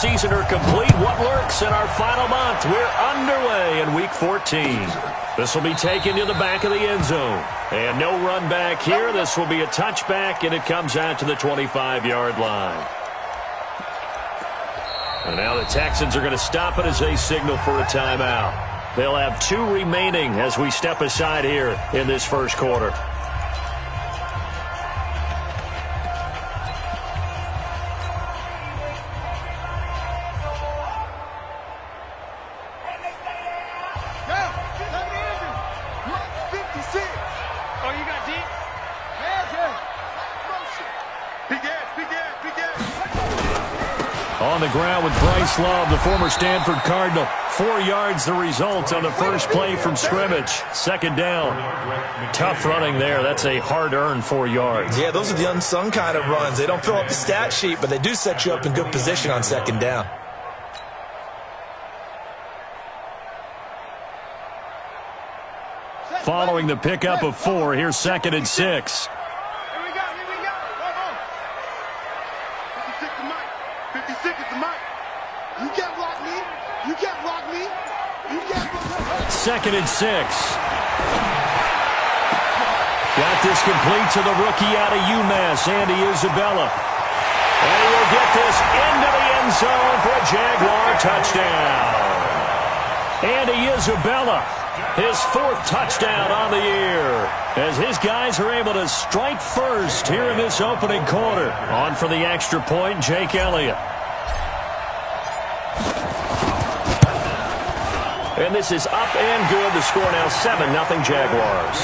season are complete. What lurks in our final month? We're underway in Week 14. This will be taken to the back of the end zone. And no run back here. This will be a touchback, and it comes out to the 25-yard line. And now the Texans are going to stop it as they signal for a timeout. They'll have 2 remaining as we step aside here in this first quarter. On the ground with Bryce Love, the former Stanford Cardinal. 4 yards the result on the first play from scrimmage. Second down. Tough running there. That's a hard-earned 4 yards. Yeah, those are the unsung kind of runs. They don't fill up the stat sheet, but they do set you up in good position on second down. Following the pickup of 4, here's 2nd and 6. Second and 6. Got this complete to the rookie out of UMass, Andy Isabella. And he will get this into the end zone for a Jaguar touchdown. Andy Isabella, his 4th touchdown on the year, as his guys are able to strike first here in this opening quarter. On for the extra point, Jake Elliott. And this is up and good. The score now 7-0 Jaguars.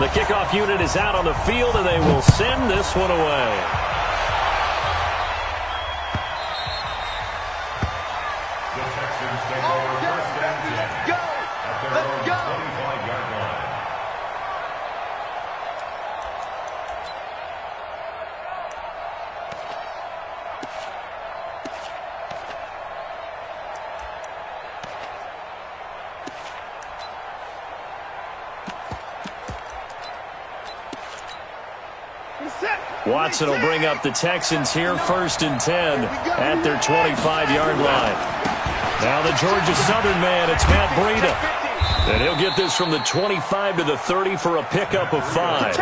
The kickoff unit is out on the field, and they will send this one away. Watson will bring up the Texans here, 1st and 10 at their 25-yard line. Now the Georgia Southern man, it's Matt Breida. And he'll get this from the 25 to the 30 for a pickup of 5.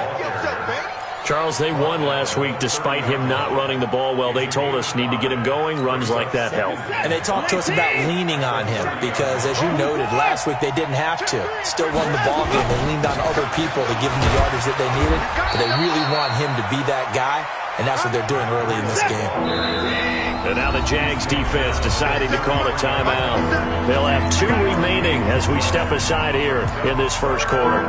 Charles, they won last week despite him not running the ball well. They told us need to get him going. Runs like that help. And they talked to us about leaning on him because, as you noted, last week they didn't have to. Still won the ball game. They leaned on other people to give them the yardage that they needed. But they really want him to be that guy, and that's what they're doing early in this game. And now the Jags defense deciding to call a timeout. They'll have 2 remaining as we step aside here in this first quarter.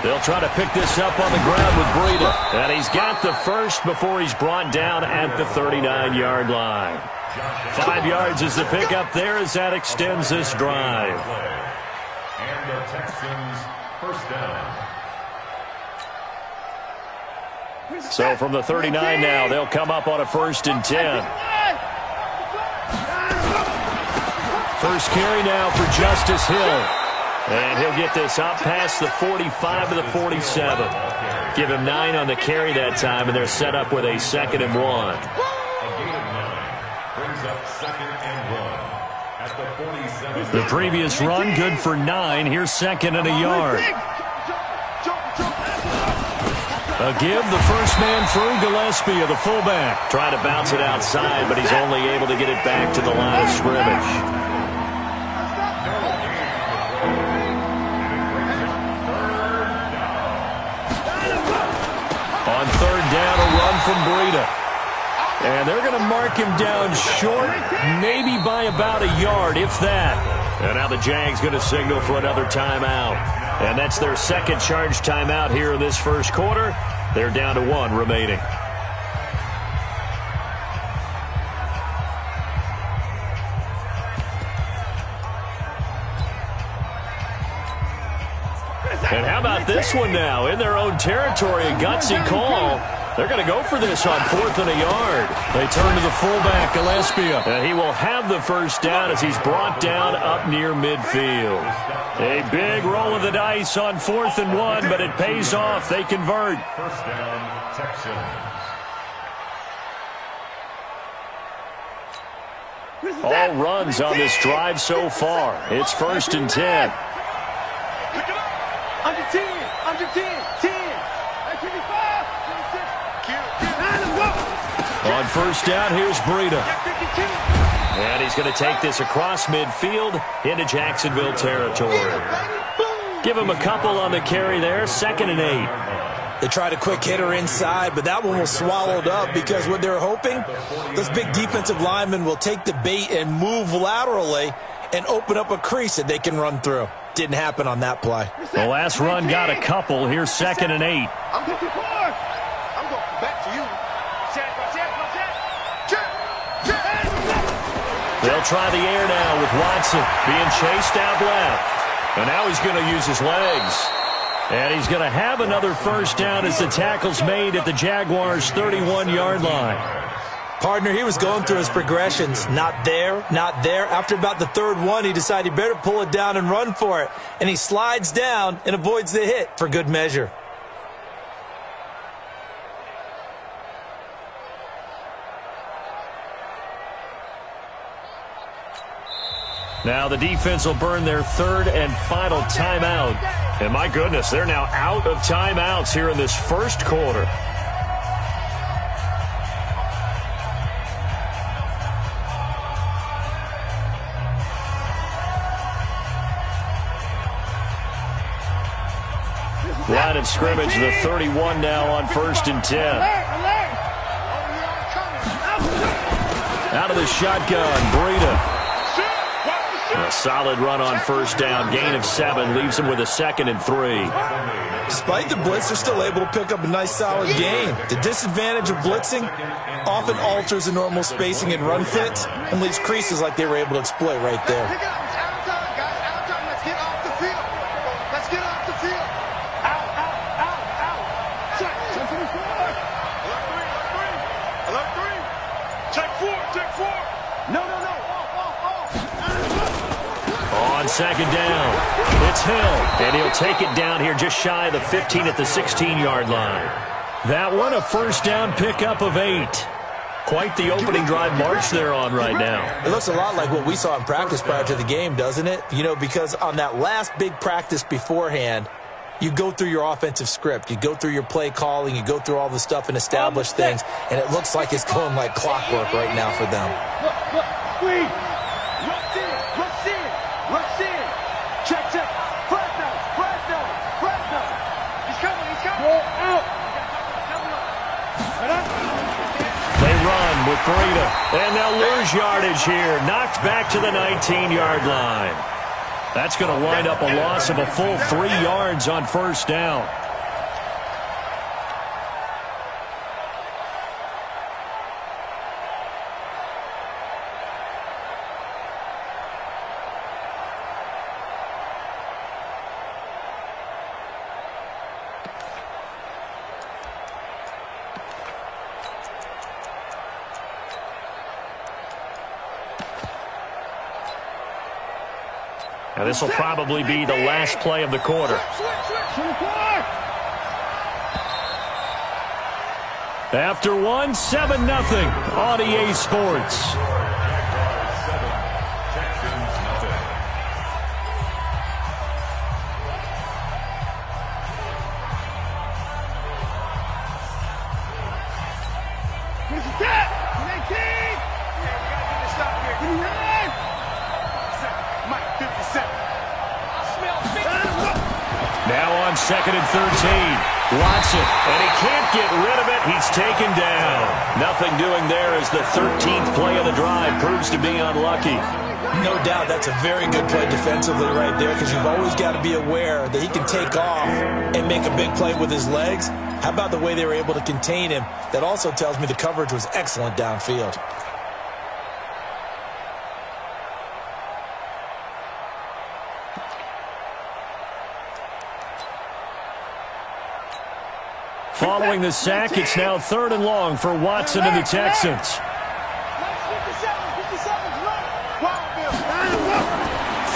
They'll try to pick this up on the ground with Breida. And he's got the first before he's brought down at the 39-yard line. 5 yards is the pickup there as that extends this drive. And the Texans first down. So from the 39 now, they'll come up on a 1st and 10. First carry now for Justice Hill. And he'll get this up past the 45 to the 47. Give him 9 on the carry that time, and they're set up with a 2nd and 1. A gain of 9 brings up 2nd and 1 at the 47. The previous run good for 9. Here's 2nd and a yard. A give, the first man through, Gillespie of the fullback. Trying to bounce it outside, but he's only able to get it back to the line of scrimmage. On 3rd down, a run from Breida. And they're going to mark him down short, maybe by about a yard, if that. And now the Jags going to signal for another timeout. And that's their 2nd charge timeout here in this first quarter. They're down to 1 remaining. And how about this one now? In their own territory, a gutsy call. They're going to go for this on 4th and a yard. They turn to the fullback, Gillespie. And he will have the first down as he's brought down up near midfield. A big roll of the dice on 4th and 1, but it pays off. They convert. First down, Texans. All runs on this drive so far. It's 1st and 10. Under 10, under 10, 10. On first down, here's Breida. And he's going to take this across midfield into Jacksonville territory. Give him a couple on the carry there, 2nd and 8. They tried a quick hitter inside, but that one was swallowed up because what they're hoping, those big defensive linemen will take the bait and move laterally and open up a crease that they can run through. Didn't happen on that play. The last run got a couple. Here's 2nd and 8. I'm going back to you. They'll try the air now with Watson being chased out left. And now he's going to use his legs. And he's going to have another first down as the tackle's made at the Jaguars' 31-yard line. Partner, he was going through his progressions. Not there, not there. After about the 3rd one, he decided he better pull it down and run for it. And he slides down and avoids the hit for good measure. Now the defense will burn their 3rd and final timeout. And my goodness, they're now out of timeouts here in this first quarter. Line of scrimmage, the 31 now on 1st and 10. Out of the shotgun, Breida. A solid run on first down. Gain of 7 leaves him with a 2nd and 3. Despite the blitz, they're still able to pick up a nice solid gain. The disadvantage of blitzing often alters the normal spacing and run fits and leaves creases like they were able to exploit right there. On 2nd down, it's Hill, and he'll take it down here just shy of the 15 at the 16-yard line. That one, a first down pickup of 8. Quite the opening drive march they're on right now. It looks a lot like what we saw in practice prior to the game, doesn't it? You know, because on that last big practice beforehand, you go through your offensive script. You go through your play calling. You go through all the stuff and establish things. And it looks like it's going like clockwork right now for them. They run with Breida, and they'll lose yardage here. Knocked back to the 19-yard line. That's going to wind up a loss of a full 3 yards on first down. Now this will probably be the last play of the quarter. After one, 7-0 on EA Sports. Now on 2nd and 13. Watson, and he can't get rid of it. He's taken down. Nothing doing there as the 13th play of the drive proves to be unlucky. No doubt that's a very good play defensively right there, because you've always got to be aware that he can take off and make a big play with his legs. How about the way they were able to contain him? That also tells me the coverage was excellent downfield. Following the sack, it's now 3rd and long for Watson and the Texans.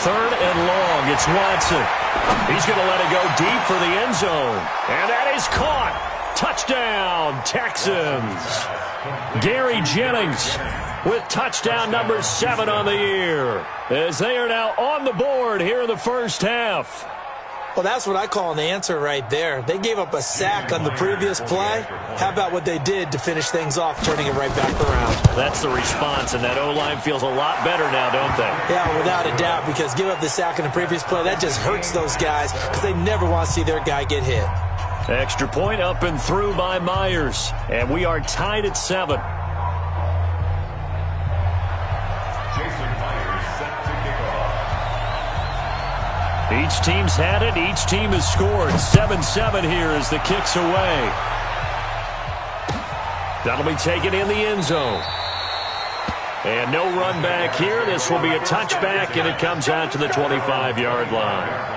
3rd and long, it's Watson. He's going to let it go deep for the end zone. And that is caught. Touchdown, Texans. Gary Jennings with touchdown number 7 on the year, as they are now on the board here in the first half. Well, that's what I call an answer right there. They gave up a sack on the previous play. How about what they did to finish things off, turning it right back around? That's the response, and that O-line feels a lot better now, don't they? Yeah, without a doubt, because give up the sack in the previous play, that just hurts those guys because they never want to see their guy get hit. Extra point up and through by Myers, and we are tied at 7. Each team's had it. Each team has scored. 7-7 here as the kick's away. That'll be taken in the end zone. And no run back here. This will be a touchback, and it comes out to the 25-yard line.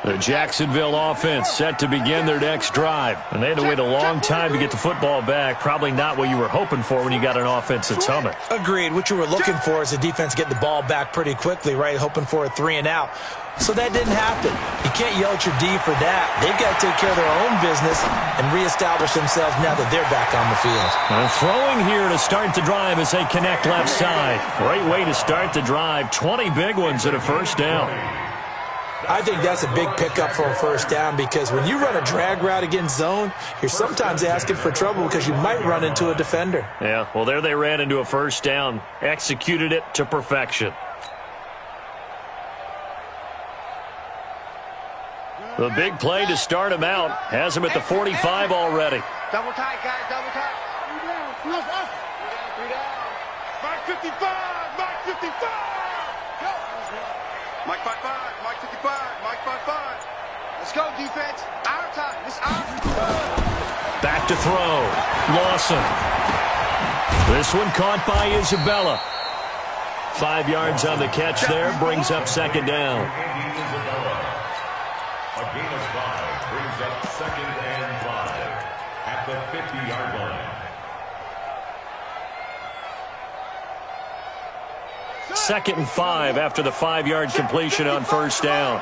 The Jacksonville offense set to begin their next drive. And they had to wait a long time to get the football back. Probably not what you were hoping for when you got an offense that's humming. Agreed. What you were looking for is the defense getting the ball back pretty quickly, right? Hoping for a 3-and-out. So that didn't happen. You can't yell at your D for that. They've got to take care of their own business and reestablish themselves now that they're back on the field. And throwing here to start the drive as they connect left side. Great way to start the drive. 20 big ones at a first down. I think that's a big pickup for a first down because when you run a drag route against zone, you're sometimes asking for trouble because you might run into a defender. Yeah, well, there they ran into a first down. Executed it to perfection. The big play to start him out has him at the 45 already. Double tight, guys, double tight. 3 down. 3 down. Mike 55, Mike 55. Go. Mike 55, Mike 55, Mike 55. Let's go, defense. Our time. This our time. Back to throw. Lawson. This one caught by Isabella. 5 yards on the catch there. Brings up second down. A gain of 5 brings up 2nd and 5 at the 50-yard line. 2nd and 5 after the 5-yard completion on first down.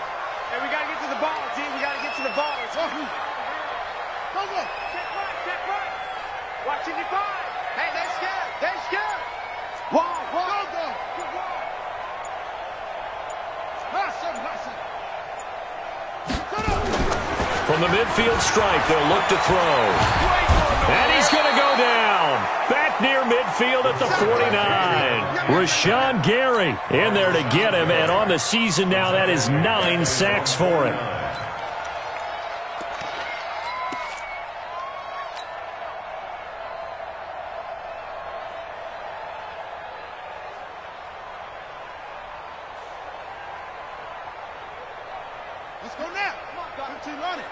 Hey, we got to get to the ball, team. We got to get to the ball. Check right. Watch 55. Hey, they're scared. They're scared. Wall. Go. Listen. From the midfield stripe, they'll look to throw. And he's going to go down. Back near midfield at the 49. Rashawn Gary in there to get him. And on the season now, that is 9 sacks for him. Let's go now. Come on, guys. 15 running.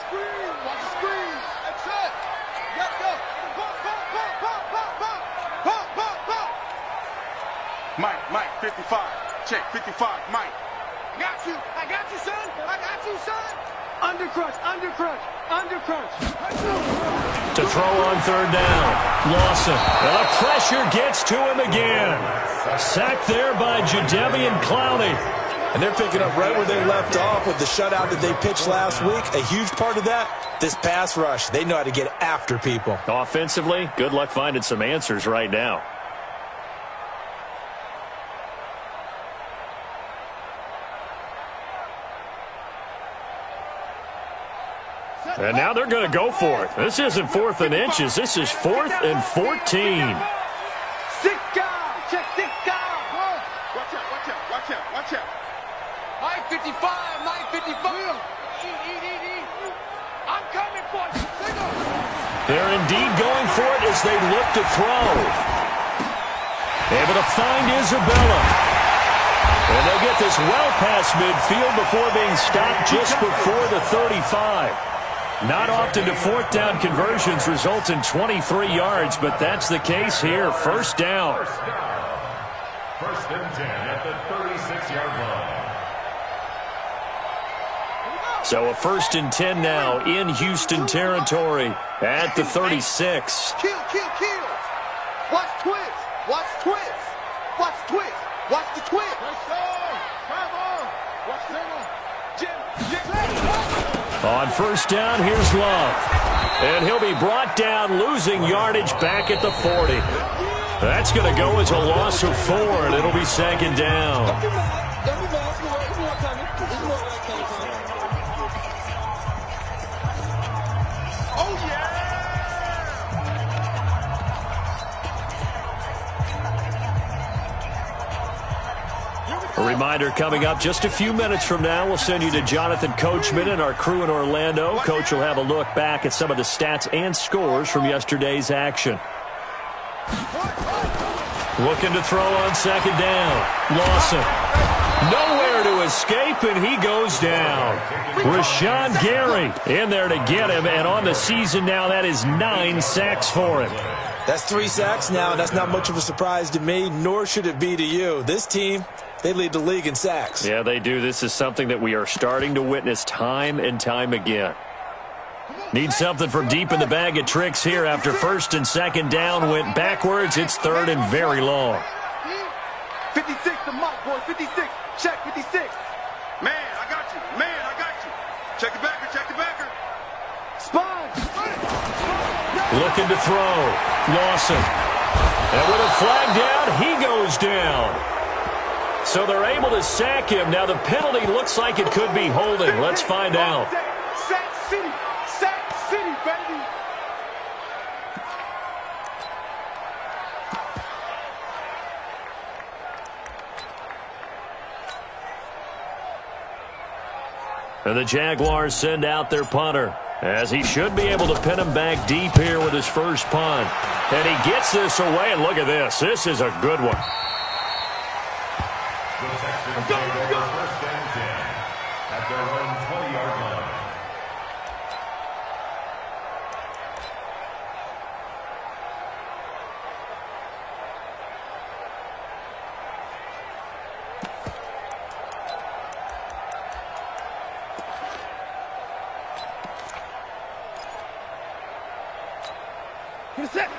Screen. Watch the screen. That's it. Let's go. Pump. Mike, 55. Check, 55. Mike. I got you, son. Under crunch. To throw on third down. Lawson. And the pressure gets to him again. Sacked there by Jadeveon Clowney. And they're picking up right where they left off with the shutout that they pitched last week. A huge part of that, this pass rush. They know how to get after people. Offensively, good luck finding some answers right now. And now they're going to go for it. This isn't 4th and inches. This is 4th and 14. Sicka. Watch out. Mike 55. I'm coming for you. They're indeed going for it as they look to throw. Able to find Isabella. And they'll get this well past midfield before being stopped just before the 35. Not often do fourth down conversions result in 23 yards, but that's the case here. First down. First and 10 at the 36-yard line. So a first and 10 now in Houston territory at the 36. Kill. Watch twist. Watch twist. Watch twist. Watch the twist. On first down, here's Love. And he'll be brought down, losing yardage back at the 40. That's going to go as a loss of 4, and it'll be second down. A reminder coming up just a few minutes from now, we'll send you to Jonathan Coachman and our crew in Orlando. Coach will have a look back at some of the stats and scores from yesterday's action. Looking to throw on second down. Lawson. Nowhere to escape, and he goes down. Rashawn Gary in there to get him, and on the season now, that is 9 sacks for him. That's 3 sacks now, and that's not much of a surprise to me, nor should it be to you. This team, they lead the league in sacks. Yeah, they do. This is something that we are starting to witness time and time again. Need something from deep in the bag of tricks here after first and second down went backwards. It's third and very long. 56 to Mike, boy. 56. Check 56. Man, I got you. Check the backer. Spine. Looking to throw. Lawson. And with a flag down, he goes down. So they're able to sack him. Now the penalty looks like it could be holding. Let's find out. Sack City, baby. And the Jaguars send out their punter, as he should be able to pin him back deep here with his first punt. And he gets this away, and look at this. This is a good one. The Texans take over first and 10 at their own 20-yard line.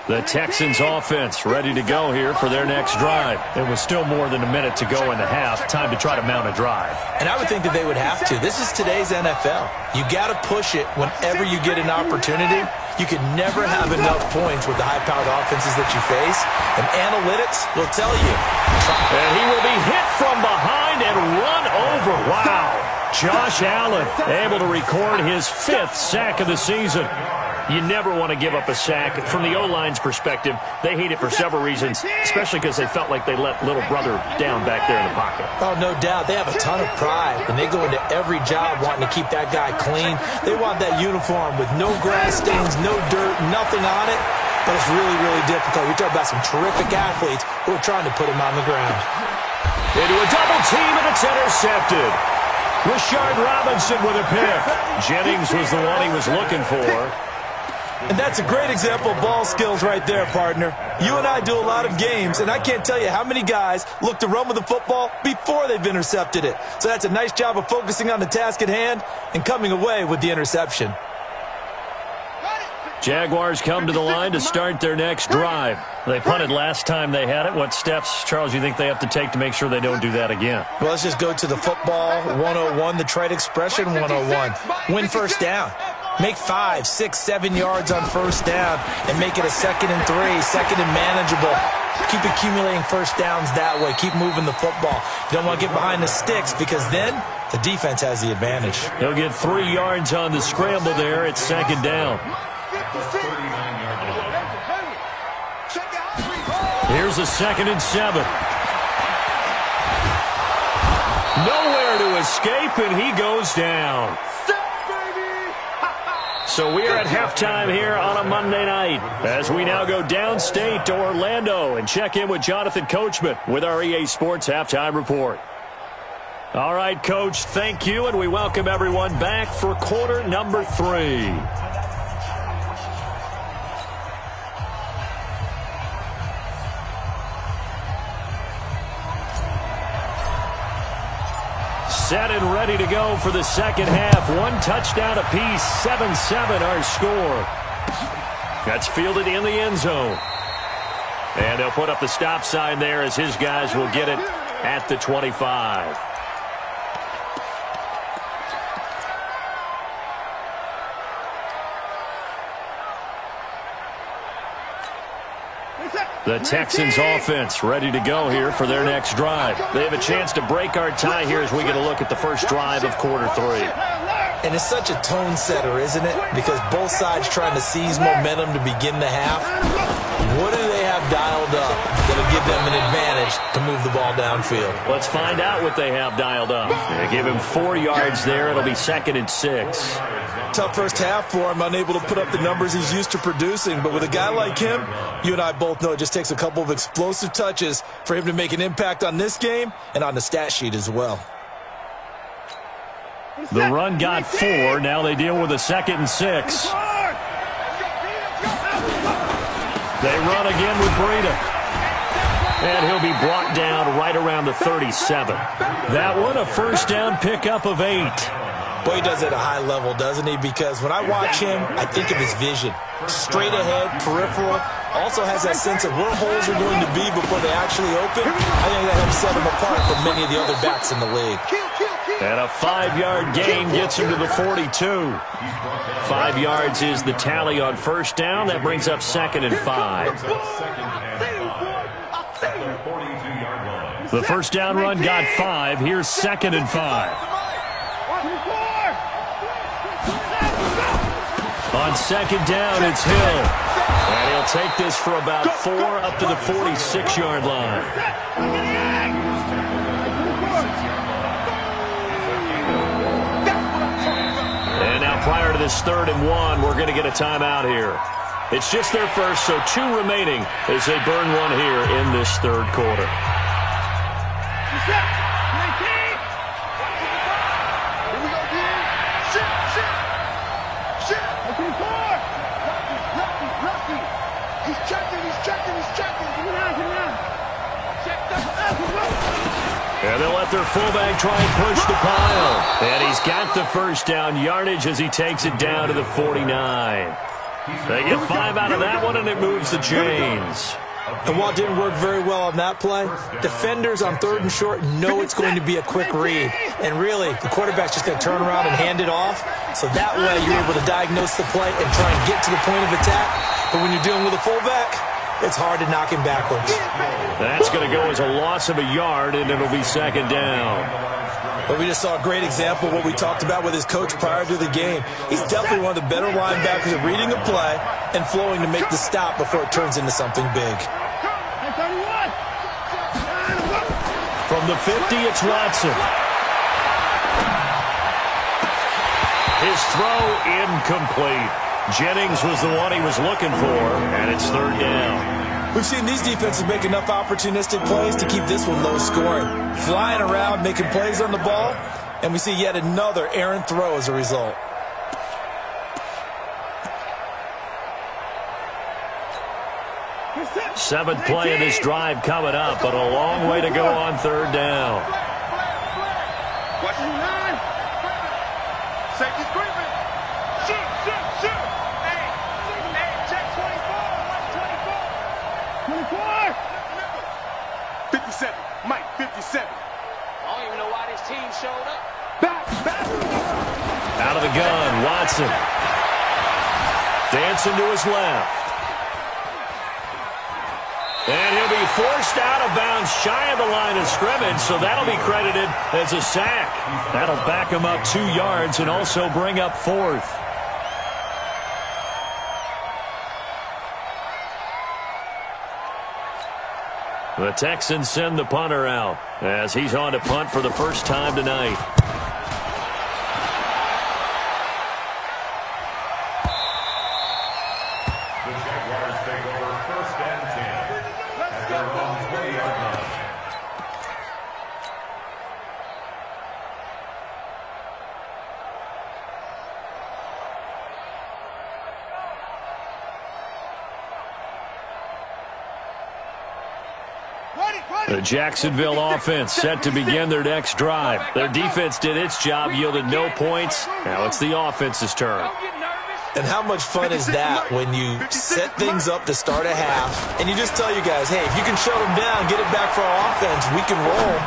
The Texans offense ready to go here for their next drive. It was still more than a minute to go in the half. Time to try to mount a drive. And I would think that they would have to. This is today's NFL. You got to push it whenever you get an opportunity. You can never have enough points with the high-powered offenses that you face. And analytics will tell you. And he will be hit from behind and run over. Wow. Josh Allen able to record his 5th sack of the season. You never want to give up a sack. From the O-line's perspective, they hate it for several reasons, especially because they felt like they let little brother down back there in the pocket. Oh, no doubt. They have a ton of pride, and they go into every job wanting to keep that guy clean. They want that uniform with no grass stains, no dirt, nothing on it. But it's really, really difficult. We talk about some terrific athletes who are trying to put him on the ground. Into a double team, and it's intercepted. Rashard Robinson with a pick. Jennings was the one he was looking for. And that's a great example of ball skills right there, partner. You and I do a lot of games, and I can't tell you how many guys look to run with the football before they've intercepted it. So that's a nice job of focusing on the task at hand and coming away with the interception. Jaguars come to the line to start their next drive. They punted last time they had it. What steps, Charles, you think they have to take to make sure they don't do that again? Well, let's just go to the football 101, the trade expression 101. Win first down. Make 5, 6, 7 yards on first down and make it a 2nd and 3, second and manageable. Keep accumulating first downs that way. Keep moving the football. You don't want to get behind the sticks because then the defense has the advantage. He'll get 3 yards on the scramble there. It's second down. Here's a 2nd and 7. Nowhere to escape, and he goes down. So we are at halftime here on a Monday night as we now go downstate to Orlando and check in with Jonathan Coachman with our EA Sports Halftime Report. All right, Coach, thank you, and we welcome everyone back for quarter number 3. Set and ready to go for the second half. 1 touchdown apiece, 7-7 our score. That's fielded in the end zone. And they'll put up the stop sign there as his guys will get it at the 25. The Texans offense ready to go here for their next drive. They have a chance to break our tie here as we get a look at the first drive of quarter 3. And it's such a tone setter, isn't it? Because both sides trying to seize momentum to begin the half. What do they have dialed up that'll give them an advantage to move the ball downfield? Let's find out what they have dialed up. They give him 4 yards there. It'll be 2nd and 6. Tough first half for him, unable to put up the numbers he's used to producing. But with a guy like him, you and I both know it just takes a couple of explosive touches for him to make an impact on this game and on the stat sheet as well. The run got 4. Now they deal with a 2nd and 6. They run again with Breida. And he'll be brought down right around the 37. That one a first down pickup of 8. Boy, he does it at a high level, doesn't he? Because when I watch him, I think of his vision. Straight ahead, peripheral. Also has that sense of where holes are going to be before they actually open. I think that helps set him apart from many of the other backs in the league. And a 5-yard gain gets him to the 42. 5 yards is the tally on first down. That brings up 2nd and 5. The first down run got 5. Here's 2nd and 5. On second down, it's Hill. And he'll take this for about 4 up to the 46-yard line. And now prior to this 3rd and 1, we're going to get a timeout here. It's just their first, so 2 remaining as they burn one here in this 3rd quarter. And they'll let their fullback try and push the pile. And he's got the first down yardage as he takes it down to the 49. They get 5 out of that one, and it moves the chains. And while it didn't work very well on that play, defenders on 3rd and short know it's going to be a quick read. And really, the quarterback's just going to turn around and hand it off. So that way you're able to diagnose the play and try and get to the point of attack. But when you're dealing with a fullback, it's hard to knock him backwards. That's going to go as a loss of a yard, and it'll be 2nd down. But we just saw a great example of what we talked about with his coach prior to the game. He's definitely one of the better linebackers at reading a play and flowing to make the stop before it turns into something big. From the 50, it's Watson. His throw incomplete. Jennings was the one he was looking for, and it's 3rd down. We've seen these defenses make enough opportunistic plays to keep this one low scoring. Flying around, making plays on the ball, and we see yet another errant throw as a result. Seventh play of this drive coming up, but a long way to go on 3rd down. Safety's creeping. Shoot. Hey, check 24. 57. Mike, 57. I don't even know why this team showed up. Back. Out of the gun, Watson. Dancing to his left. And he'll be forced out of bounds shy of the line of scrimmage, so that'll be credited as a sack. That'll back him up 2 yards and also bring up 4th. The Texans send the punter out as he's on to punt for the first time tonight. The Jacksonville offense set to begin their next drive. Their defense did its job, yielded no points. Now it's the offense's turn. And how much fun is that when you set things up to start a half and you just tell you guys, hey, if you can shut them down, get it back for our offense, we can roll.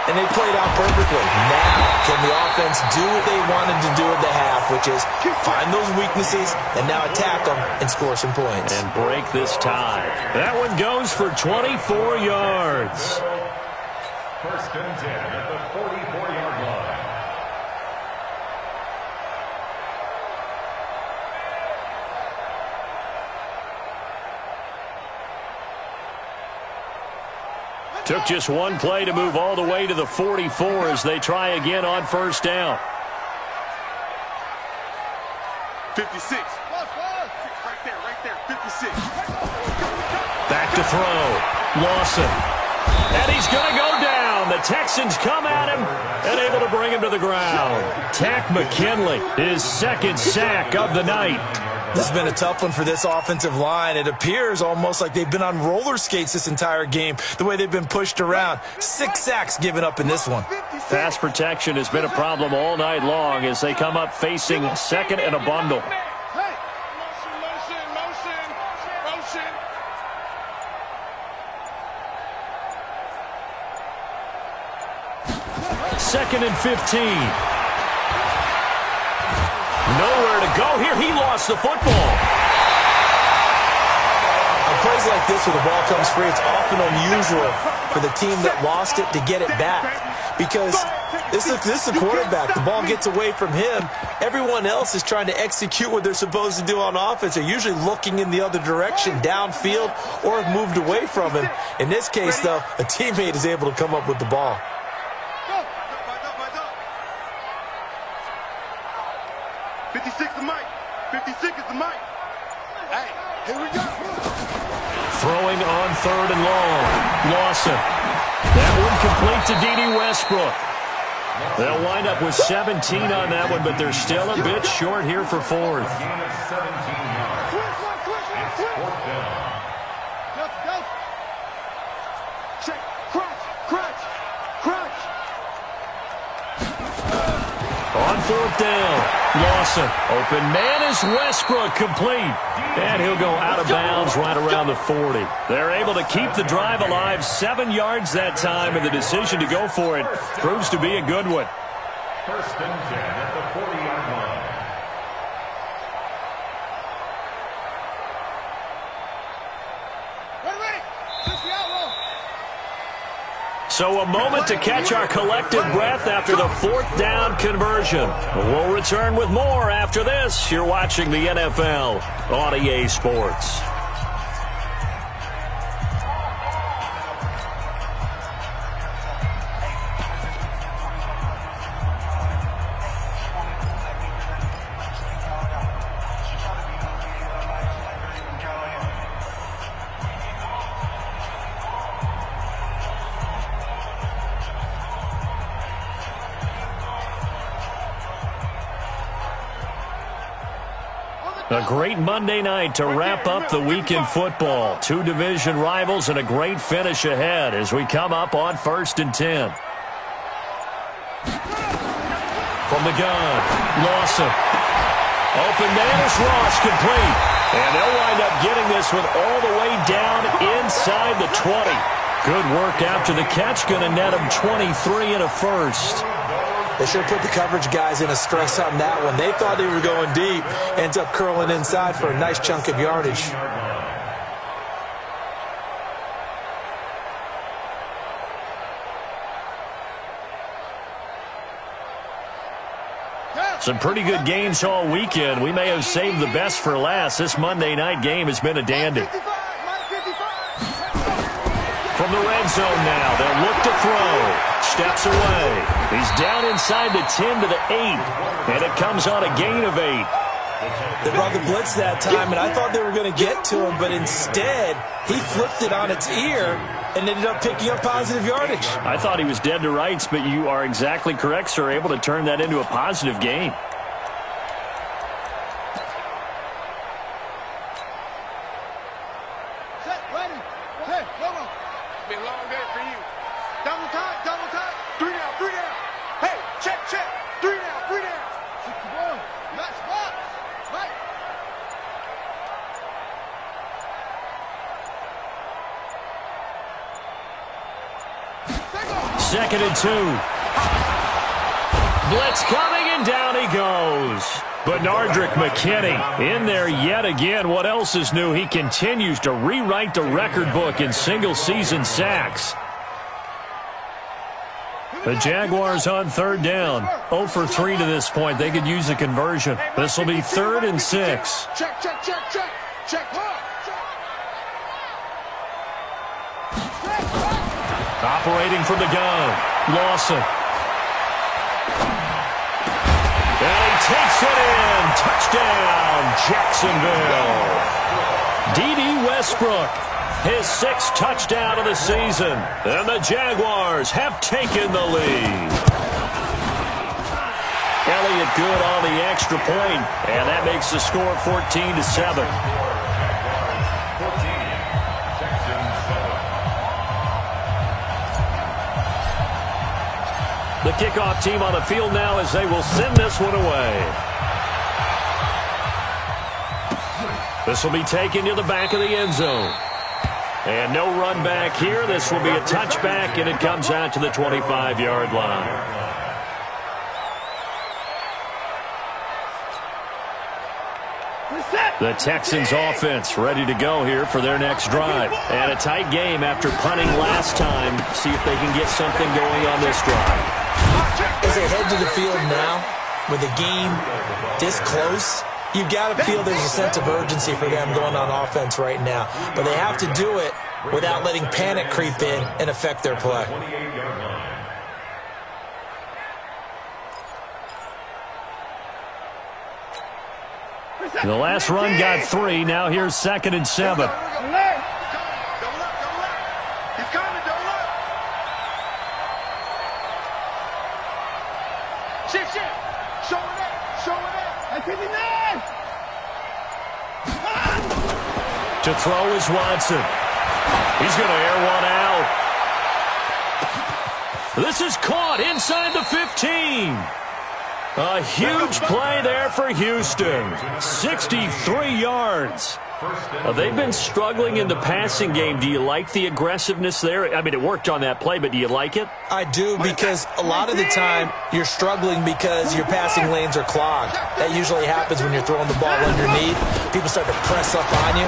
And they played out perfectly. Now, can the offense do what they wanted to do at the half, which is find those weaknesses and now attack them and score some points. And break this tie. That one goes for 24 yards. First and 10 at the 44-yard line. Took just one play to move all the way to the 44 as they try again on first down. 56. Right there, 56. Back to throw. Lawson. And he's going to go down. The Texans come at him and able to bring him to the ground. Takk McKinley, his second sack of the night. This has been a tough one for this offensive line. It appears almost like they've been on roller skates this entire game, the way they've been pushed around. 6 sacks given up in this one. Pass protection has been a problem all night long as they come up facing second and a bundle. Second and 15. Nowhere to go here. He lost the football. On plays like this where the ball comes free, it's often unusual for the team that lost it to get it back. Because this is a quarterback. The ball gets away from him. Everyone else is trying to execute what they're supposed to do on offense. They're usually looking in the other direction, downfield, or have moved away from him. In this case, though, a teammate is able to come up with the ball. 56 is Mike. 56 is the Mike. Hey, here we go. Throwing on third and long. Lawson. That one complete to D.D. Westbrook. They'll wind up with 17 on that one, but they're still a bit short here for fourth. Gain of 17 yards. It's fourth down. Go. Check. Crunch. On fourth down, Lawson. Open man is Westbrook, complete. And he'll go out of bounds right around the 40. They're able to keep the drive alive, 7 yards that time, and the decision to go for it proves to be a good one. First and 10 at the 40-yard line. So a moment to catch our collective breath after the fourth down conversion. We'll return with more after this. You're watching the NFL on EA Sports. A great Monday night to wrap up the week in football. 2 division rivals and a great finish ahead as we come up on first and 10. From the gun, Lawson. Open man is Ross, complete. And they'll wind up getting this one all the way down inside the 20. Good work after the catch. Going to net him 23 and a first. They should have put the coverage guys in a stress on that one. They thought they were going deep. Ends up curling inside for a nice chunk of yardage. Some pretty good games all weekend. We may have saved the best for last. This Monday night game has been a dandy. From the red zone now, they'll look to throw. Steps away. He's down inside the 10 to the 8. And it comes on a gain of 8. They brought the blitz that time, and I thought they were going to get to him, but instead, he flipped it on its ear and ended up picking up positive yardage. I thought he was dead to rights, but you are exactly correct, sir. Able to turn that into a positive gain. Set, ready. Hey, come on. It's been a long day for you. 2nd and 2. Blitz coming, and down he goes. Benardrick McKinney in there yet again. What else is new? He continues to rewrite the record book in single-season sacks. The Jaguars on 3rd down. 0 for 3 to this point. They could use a conversion. This will be 3rd and 6. Check, check, check, check. Check. Operating from the gun. Lawson. And he takes it in. Touchdown, Jacksonville. D.D. Westbrook, his 6th touchdown of the season. And the Jaguars have taken the lead. Elliott good on the extra point, and that makes the score 14-7. The kickoff team on the field now as they will send this one away. This will be taken to the back of the end zone. And no run back here. This will be a touchback, and it comes out to the 25-yard line. The Texans offense ready to go here for their next drive. And a tight game after punting last time. See if they can get something going on this drive. As they head to the field now, with the game this close, you've got to feel there's a sense of urgency for them going on offense right now. But they have to do it without letting panic creep in and affect their play. The last run got 3. Now here's 2nd and 7. He's coming, double up. Shift. Show it up. I think To throw is Watson. He's going to air one out. This is caught inside the 15. A huge play there for Houston. 63 yards. They've been struggling in the passing game. Do you like the aggressiveness there? I mean, it worked on that play, but do you like it? I do, because a lot of the time you're struggling because your passing lanes are clogged. That usually happens when you're throwing the ball underneath. People start to press up on you.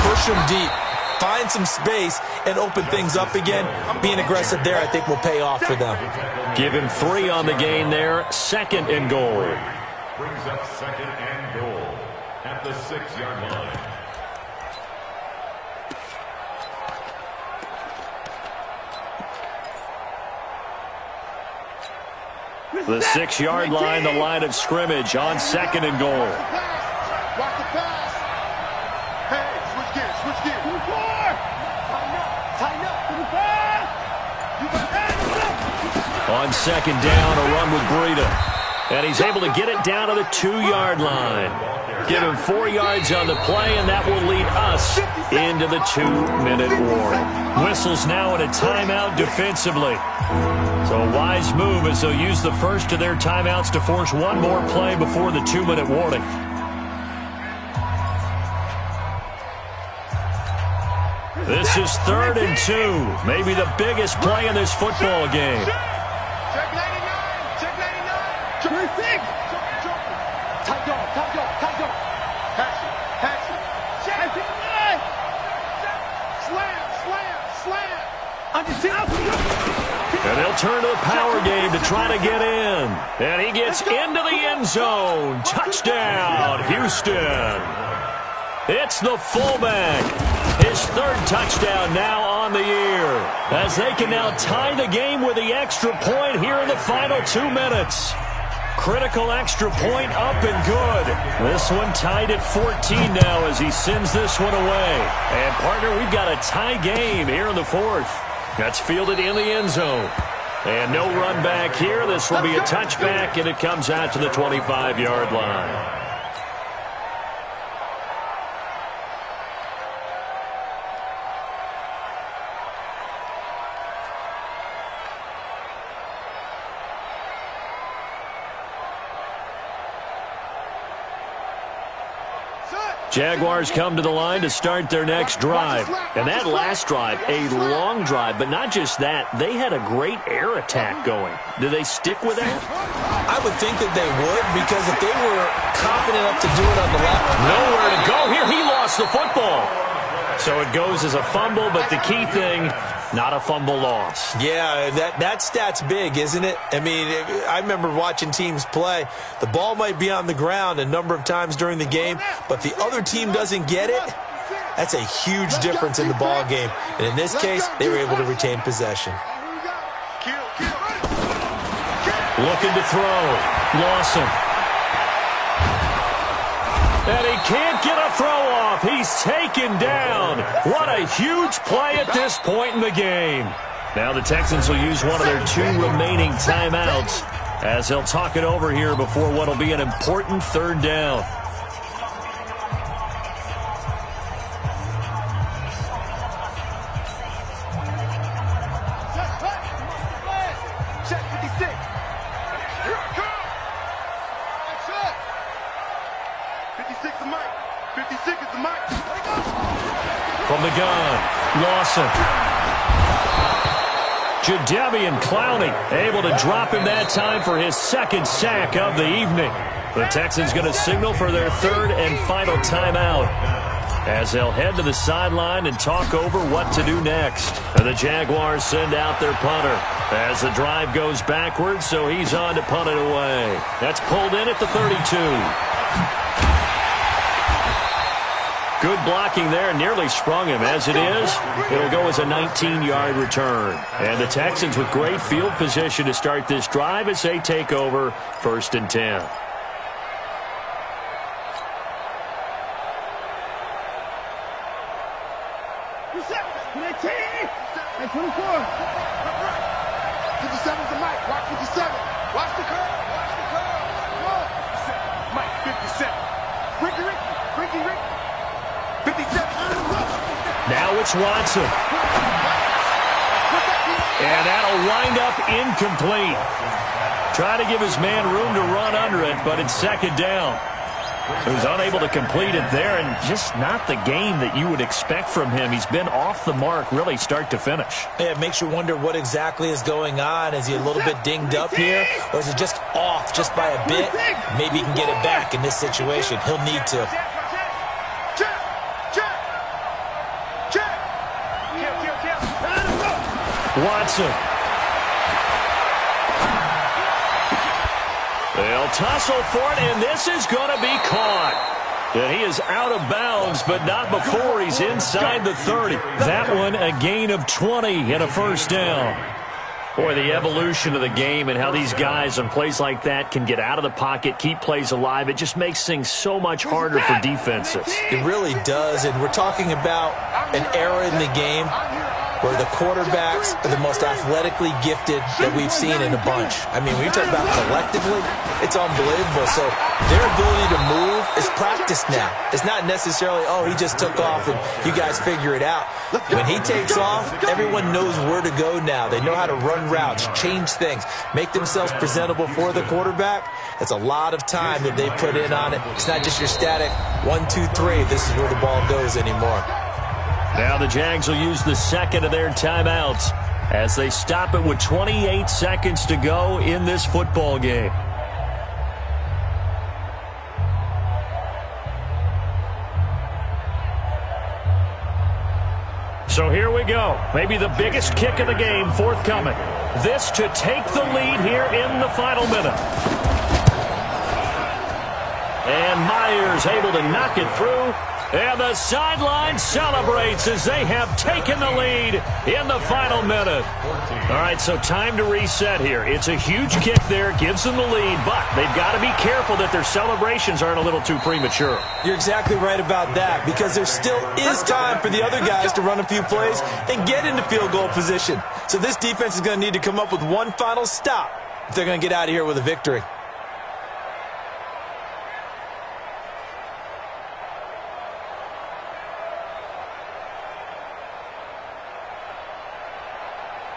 Push them deep. Find some space and open things up again. Being aggressive there, I think, will pay off for them. Give him 3 on the gain there. 2nd and goal. Brings up 2nd and goal at the 6-yard line. The 6-yard line, the line of scrimmage on 2nd and goal. Watch the pass. Hey, switch gears. Tighten up. On 2nd down, a run with Breida. And he's able to get it down to the 2-yard line. Give him 4 yards on the play, and that will lead us into the 2-minute warning. Whistles now in a timeout defensively. So a wise move as they'll use the first of their timeouts to force one more play before the 2-minute warning. This is 3rd and 2. Maybe the biggest play in this football game. Check 99. Check 96. Tight dog. Pass it. Check. Slam. And they'll turn to the power game to try to get in. And he gets into the end zone. Touchdown, Houston. It's the fullback. His 3rd touchdown now on the year. As they can now tie the game with the extra point here in the final 2 minutes. Critical extra point up and good. This one tied at 14 now as he sends this one away. And, partner, we've got a tie game here in the 4th. That's fielded in the end zone. And no run back here. This will be a touchback, and it comes out to the 25-yard line. Jaguars come to the line to start their next drive. And that last drive, a long drive, but not just that. They had a great air attack going. Do they stick with that? I would think that they would, because if they were confident enough to do it on the left. Nowhere to go here. He lost the football. So it goes as a fumble, but the key thing, not a fumble loss. Yeah, that stat's big, isn't it? I mean, I remember watching teams play. The ball might be on the ground a number of times during the game, but the other team doesn't get it. That's a huge difference in the ball game. And in this case, they were able to retain possession. Looking to throw. Lawson. And he can't get a throw off. He's taken down. What a huge play at this point in the game. Now the Texans will use one of their 2 remaining timeouts as they'll talk it over here before what will be an important 3rd down. From the gun, Lawson. Jadeveon Clowney able to drop him that time for his 2nd sack of the evening. The Texans going to signal for their 3rd and final timeout as they'll head to the sideline and talk over what to do next. And the Jaguars send out their punter as the drive goes backwards, so he's on to punt it away. That's pulled in at the 32. Good blocking there, nearly sprung him. As it is, it'll go as a 19-yard return. And the Texans with great field position to start this drive as they take over 1st and 10. Now it's Watson. And that'll wind up incomplete. Try to give his man room to run under it, but it's 2nd down. He was unable to complete it there, and just not the game that you would expect from him. He's been off the mark really start to finish. Yeah, it makes you wonder what exactly is going on. Is he a little bit dinged up here, or is it just off just by a bit? Maybe he can get it back in this situation. He'll need to. Watson. They'll tussle for it, and this is going to be caught. And he is out of bounds, but not before he's inside the 30. That one a gain of 20 and a 1st down. Boy, the evolution of the game and how these guys on plays like that can get out of the pocket, keep plays alive, it just makes things so much harder for defenses. It really does, and we're talking about an era in the game where the quarterbacks are the most athletically gifted that we've seen in a bunch. I mean, when you talk about collectively, it's unbelievable. So their ability to move is practiced now. It's not necessarily, oh, he just took off and you guys figure it out. When he takes off, everyone knows where to go now. They know how to run routes, change things, make themselves presentable for the quarterback. It's a lot of time that they put in on it. It's not just your static 1, 2, 3, this is where the ball goes anymore. Now the Jags will use the 2nd of their timeouts as they stop it with 28 seconds to go in this football game. So here we go. Maybe the biggest kick of the game forthcoming. This to take the lead here in the final minute. And Myers able to knock it through. And the sideline celebrates as they have taken the lead in the final minute. All right, so time to reset here. It's a huge kick there, gives them the lead, but they've got to be careful that their celebrations aren't a little too premature. You're exactly right about that, because there still is time for the other guys to run a few plays and get into field goal position. So this defense is going to need to come up with one final stop if they're going to get out of here with a victory.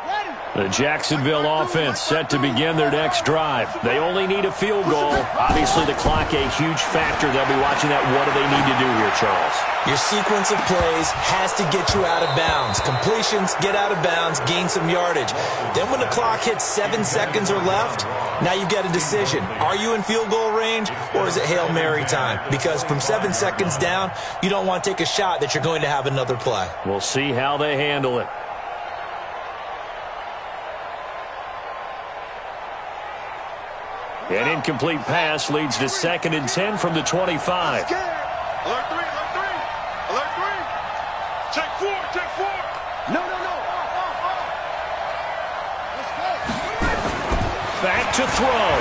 Ready. The Jacksonville offense set to begin their next drive. They only need a field goal. Obviously, the clock a huge factor. They'll be watching that. What do they need to do here, Charles? Your sequence of plays has to get you out of bounds. Completions, get out of bounds, gain some yardage. Then when the clock hits 7 seconds or left, now you get a decision. Are you in field goal range, or is it Hail Mary time? Because from 7 seconds down, you don't want to take a shot that you're going to have another play. We'll see how they handle it. An incomplete pass leads to 2nd and 10 from the 25. Alert 3, alert 3. Alert 3. Check 4, check 4. No. Back to throw.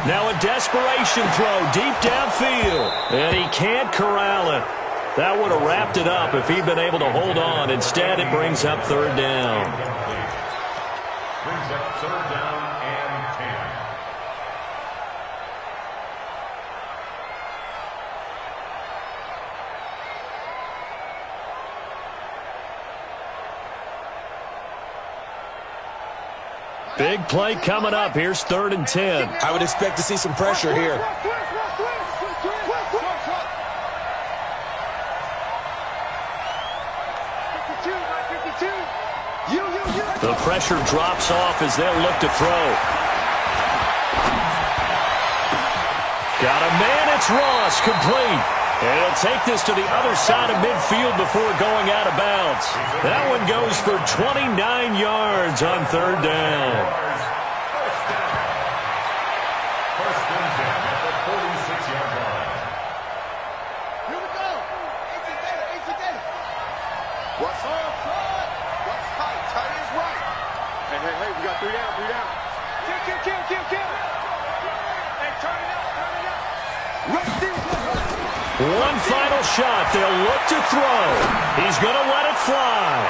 Now a desperation throw deep downfield. And he can't corral it. That would have wrapped it up if he'd been able to hold on. Instead, it brings up 3rd down. Brings up 3rd down and 10. Big play coming up. Here's 3rd and 10. I would expect to see some pressure here. The pressure drops off as they'll look to throw. Got a man, it's Ross, complete. And he'll take this to the other side of midfield before going out of bounds. That one goes for 29 yards on 3rd down. First and 10 at the 46-yard line. Here we go. What's up? What's tight? Tight is right. Hey, we got 3 down, 3 down. Kill. Hey, turn it up. One final shot. They'll look to throw. He's going to let it fly.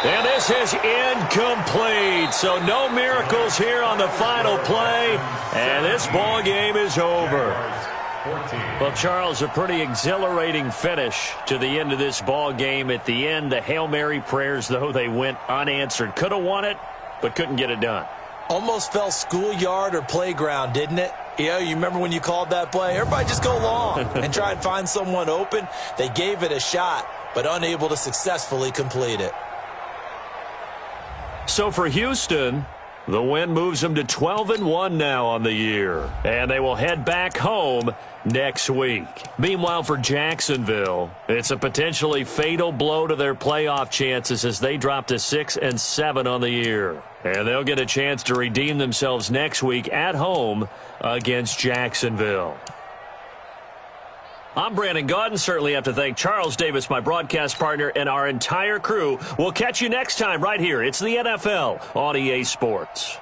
And this is incomplete. So no miracles here on the final play. And this ball game is over. Well, Charles, a pretty exhilarating finish to the end of this ball game. At the end, the Hail Mary prayers, though, they went unanswered. Could have won it, but couldn't get it done. Almost fell schoolyard or playground, didn't it? You remember when you called that play? Everybody just go long and try and find someone open. They gave it a shot, but unable to successfully complete it. So for Houston, the win moves them to 12-1 now on the year. And they will head back home next week. Meanwhile, for Jacksonville, it's a potentially fatal blow to their playoff chances as they drop to 6-7 on the year. And they'll get a chance to redeem themselves next week at home against Jacksonville. I'm Brandon Gaudin. Certainly have to thank Charles Davis, my broadcast partner, and our entire crew. We'll catch you next time right here. It's the NFL on EA Sports.